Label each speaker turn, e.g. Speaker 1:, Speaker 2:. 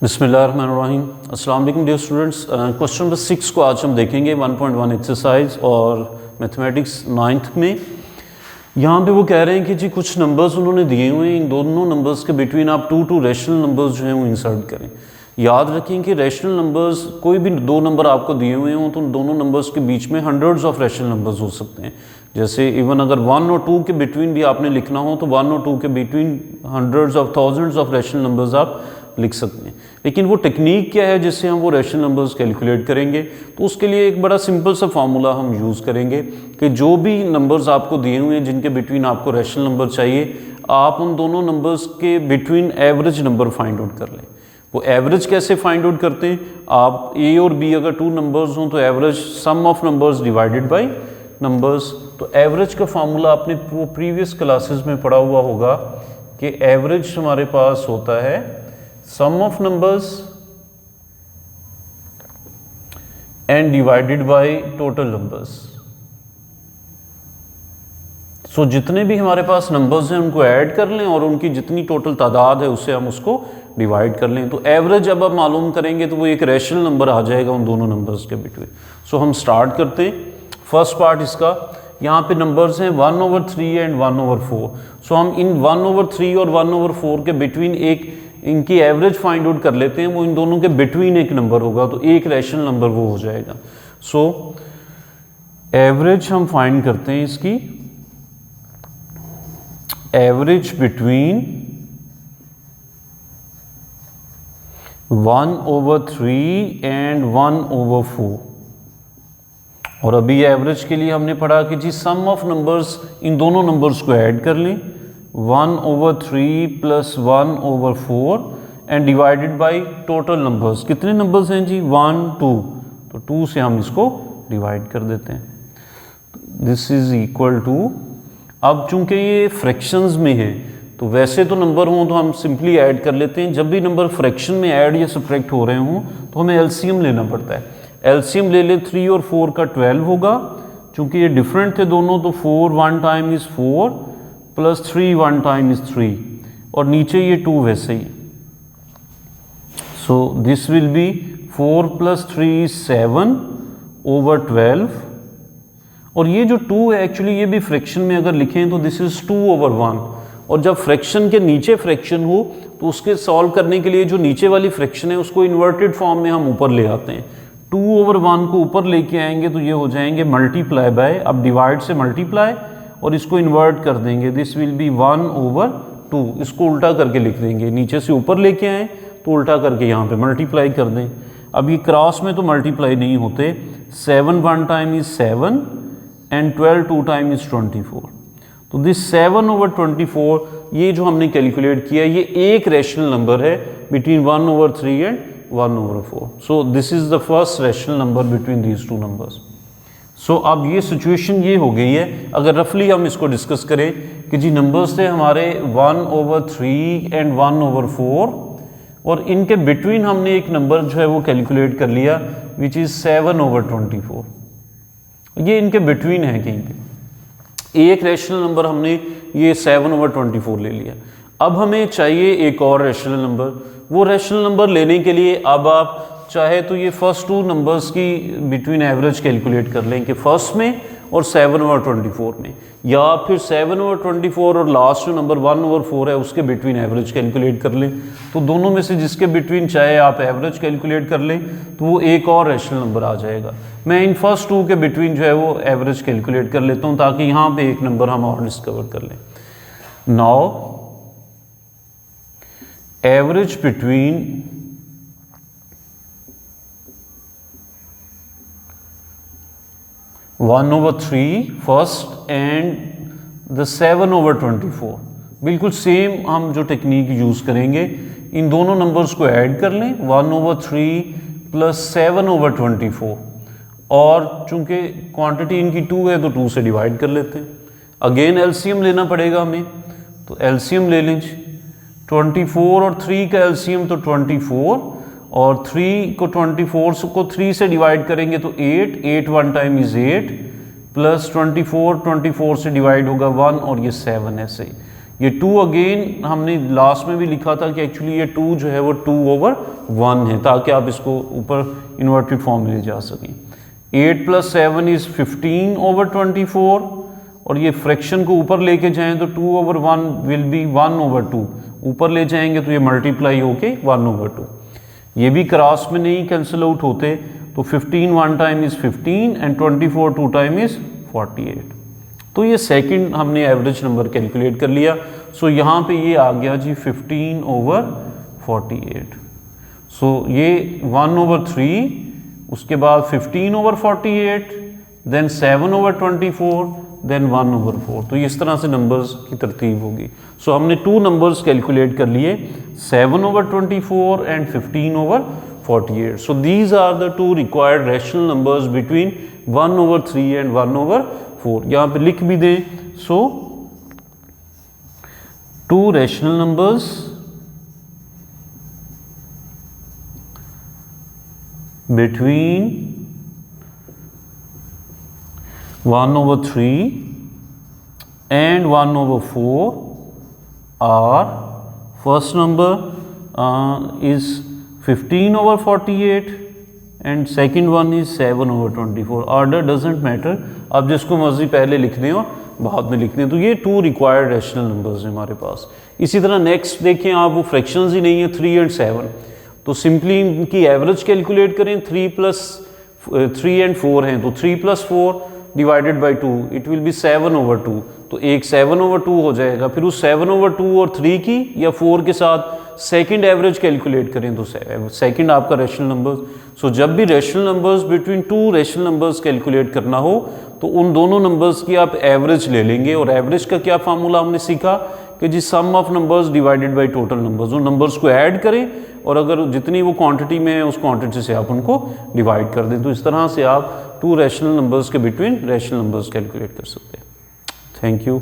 Speaker 1: बिस्मिल्लाहिर्रहमानिर्रहीम। अस्सलाम वालेकुम डियर स्टूडेंट्स। क्वेश्चन नंबर 6 को आज हम देखेंगे 1.1 एक्सरसाइज और मैथमेटिक्स 9th में। यहाँ पे वो कह रहे हैं कि जी कुछ नंबर्स उन्होंने दिए हुए हैं, इन दोनों नंबर्स के बिटवीन आप टू रैशनल नंबर्स जो हैं वो इंसर्ट करें। याद रखें कि रैशनल नंबर्स, कोई भी दो नंबर आपको दिए हुए हों तो उन दोनों नंबर्स के बीच में हंड्रेड्स ऑफ रैशनल नंबर्स हो सकते हैं। जैसे इवन अगर 1 और 2 के बिटवीन भी आपने लिखना हो तो 1 और 2 के between hundreds of thousands of rational numbers आप लिख सकते हैं। लेकिन वो टेक्निक क्या है जिससे हम वो रैशनल नंबर्स कैलकुलेट करेंगे, तो उसके लिए एक बड़ा सिंपल सा फार्मूला हम यूज़ करेंगे कि जो भी नंबर्स आपको दिए हुए हैं जिनके बिटवीन आपको रैशनल नंबर चाहिए, आप उन दोनों नंबर्स के between average number find out कर लें। वो एवरेज कैसे फाइंड आउट करते हैं, आप ए और बी अगर टू नंबर्स हों तो average some of numbers divided by numbers. तो एवरेज का फार्मूला आपने वो प्रीवियस क्लासेस में पढ़ा हुआ होगा कि एवरेज हमारे पास होता है sum of numbers and divided by total numbers. So जितने भी हमारे पास नंबर्स हैं उनको ऐड कर लें और उनकी जितनी टोटल तादाद है उससे हम उसको डिवाइड कर लें। तो एवरेज जब आप मालूम करेंगे तो वो एक रैशनल नंबर आ जाएगा उन दोनों नंबर्स के बिटवीन। सो हम स्टार्ट करते हैं। फर्स्ट पार्ट इसका, यहाँ पे नंबर्स हैं 1/3 एंड 1/4। सो हम इन 1/3 और 1/4 के बिटवीन एक इनकी एवरेज फाइंड आउट कर लेते हैं। वो इन दोनों के बिटवीन एक नंबर होगा तो एक रैशनल नंबर वो हो जाएगा। सो एवरेज हम फाइंड करते हैं इसकी, एवरेज बिटवीन 1/3 एंड 1/4। और अभी एवरेज के लिए हमने पढ़ा कि जी सम ऑफ नंबर्स, इन दोनों नंबर्स को ऐड कर लें 1/3 plus 1/4 and divided by total numbers. कितने नंबर्स हैं जी, 1 2, तो 2 से हम इसको डिवाइड कर देते हैं। दिस इज इक्वल टू, अब चूंकि ये फ्रैक्शंस में है तो वैसे तो नंबर हों तो हम सिंपली ऐड कर लेते हैं। जब भी नंबर फ्रैक्शन में ऐड या सब्ट्रैक्ट हो रहे हों तो हमें एलसीएम लेना पड़ता है। एलसीएम ले लें, 3 और 4 का 12 होगा। चूंकि ये डिफरेंट थे दोनों तो 4 1 time is 4 plus 3 1 time is 3 और नीचे ये 2 वैसे ही। So this will be 4 + 3 is 7/12। और ये जो 2 है एक्चुअली ये भी फ्रैक्शन में अगर लिखें तो दिस इज 2/1। और जब फ्रैक्शन के नीचे फ्रैक्शन हो तो उसके सॉल्व करने के लिए जो नीचे वाली फ्रैक्शन है उसको इन्वर्टेड फॉर्म में हम ऊपर ले आते हैं। 2/1 को ऊपर लेके आएंगे तो ये हो जाएंगे मल्टीप्लाई बाय, अब डिवाइड से मल्टीप्लाई और इसको इन्वर्ट कर देंगे, दिस विल बी 1/2। इसको उल्टा करके लिख देंगे, नीचे से ऊपर लेके आए तो उल्टा करके यहाँ पे मल्टीप्लाई कर दें। अब ये क्रॉस में तो मल्टीप्लाई नहीं होते, 7 1 time is 7 and 12 2 time is 24। तो दिस 7/24 ये जो हमने कैलकुलेट किया ये एक रैशनल नंबर है between 1/3 and 1/4। So this is the first rational number between these two numbers. सो अब ये सिचुएशन ये हो गई है। अगर रफली हम इसको डिस्कस करें कि जी नंबर्स थे हमारे 1/3 एंड 1/4 और इनके बिटवीन हमने एक नंबर जो है वो कैलकुलेट कर लिया विच इज़ 7/24। ये इनके बिटवीन है कहीं पे एक रैशनल नंबर, हमने ये 7/24 ले लिया। अब हमें चाहिए एक और रैशनल नंबर। वो रैशनल नंबर लेने के लिए अब आप चाहे तो ये फर्स्ट टू नंबर्स की बिटवीन एवरेज कैलकुलेट कर लें कि फर्स्ट में और 7/24 में, या फिर 7/24 और लास्ट जो नंबर 1/4 है उसके बिटवीन एवरेज कैलकुलेट कर लें। तो दोनों में से जिसके बिटवीन चाहे आप एवरेज कैलकुलेट कर लें तो वो एक और रैशनल नंबर आ जाएगा। मैं इन फर्स्ट टू के बिटवीन जो है वो एवरेज कैलकुलेट कर लेता हूँ ताकि यहाँ पे एक नंबर हम और डिस्कवर कर लें। Now average between 1/3 first and the 7/24, बिल्कुल सेम हम जो टेक्निक यूज़ करेंगे, इन दोनों नंबर्स को ऐड कर लें 1/3 प्लस 7/24 और चूंकि क्वांटिटी इनकी 2 है तो 2 से डिवाइड कर लेते हैं। अगेन एलसीएम लेना पड़ेगा हमें, तो एलसीएम ले लें। 24 और 3 का एलसीएम तो 24 और 3 को 24 को 3 से डिवाइड करेंगे तो 8 8 1 टाइम इज 8 प्लस 24 24 से डिवाइड होगा 1 और ये 7 ऐसे ही। ये 2 अगेन हमने लास्ट में भी लिखा था कि एक्चुअली ये 2 जो है वो 2/1 है, ताकि आप इसको ऊपर इन्वर्टेड फॉर्म में ले जा सकें। 8 + 7 इज़ 15/24, और ये फ्रैक्शन को ऊपर लेके जाएं तो 2/1 विल बी 1/2, ऊपर ले जाएंगे तो ये मल्टीप्लाई होके 1/2। ये भी क्रॉस में नहीं कैंसिल आउट होते, तो 15 1 time is 15 and 24 2 time is 48। तो ये सेकंड हमने एवरेज नंबर कैलकुलेट कर लिया। सो यहाँ पे ये आ गया जी 15/48। सो ये 1/3, उसके बाद 15/48, देन 7/24, देन 1/4। तो इस तरह से नंबर्स की तरतीब होगी। सो हमने 2 नंबर्स कैलकुलेट कर लिए, 7/24 and 15/48। So these are the 2 required rational numbers between 1/3 and 1/4। यहाँ पे लिख भी दें। So 2 rational numbers between 1/3 and 1/4 are, first number is 15/48 and second one is 7/24. Order doesn't matter, आप जिसको मर्जी पहले लिख दें और बाद में लिख दें। तो ये 2 रिक्वायर्ड रैशनल नंबर्स हैं हमारे पास। इसी तरह नेक्स्ट देखें आप, वो फ्रैक्शंस ही नहीं है 3 and 7, तो सिंपली इनकी एवरेज कैलकुलेट करें। 3 + 3 and 4 हैं, तो 3 + 4 divided by 2 it will be 7/2। तो एक 7/2 हो जाएगा। फिर उस 7/2 और 3 की या 4 के साथ सेकंड एवरेज कैलकुलेट करें तो सेकंड आपका रैशनल नंबर। सो जब भी rational numbers between 2 rational numbers calculate करना हो तो उन दोनों नंबर्स की आप एवरेज ले लेंगे। और एवरेज का क्या फार्मूला हमने सीखा कि जी sum of numbers divided by total numbers. उन नंबर्स को ऐड करें और अगर जितनी वो क्वांटिटी में है उस क्वांटिटी से आप उनको डिवाइड कर दें। तो इस तरह से आप 2 रैशनल नंबर्स के बिटवीन रैशनल नंबर्स कैलकुलेट कर सकते हैं। Thank you.